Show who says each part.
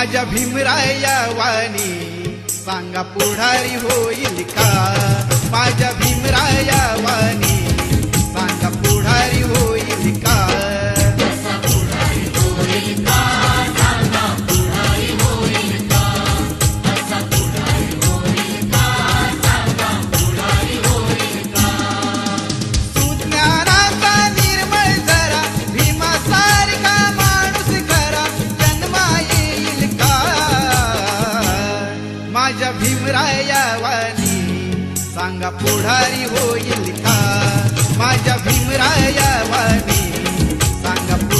Speaker 1: माझ्या भीमराया वाणी सांगा पुढारी होईल का? माझ्या भीमराया वाणी सांगा पुढारी होईल का? सुज्ञानाचा निर्मळ झरा भीमासारखा माणूस खरा जन्मा येईल का? माझ्या भीमराया वाणी सांगा पुढारी होईल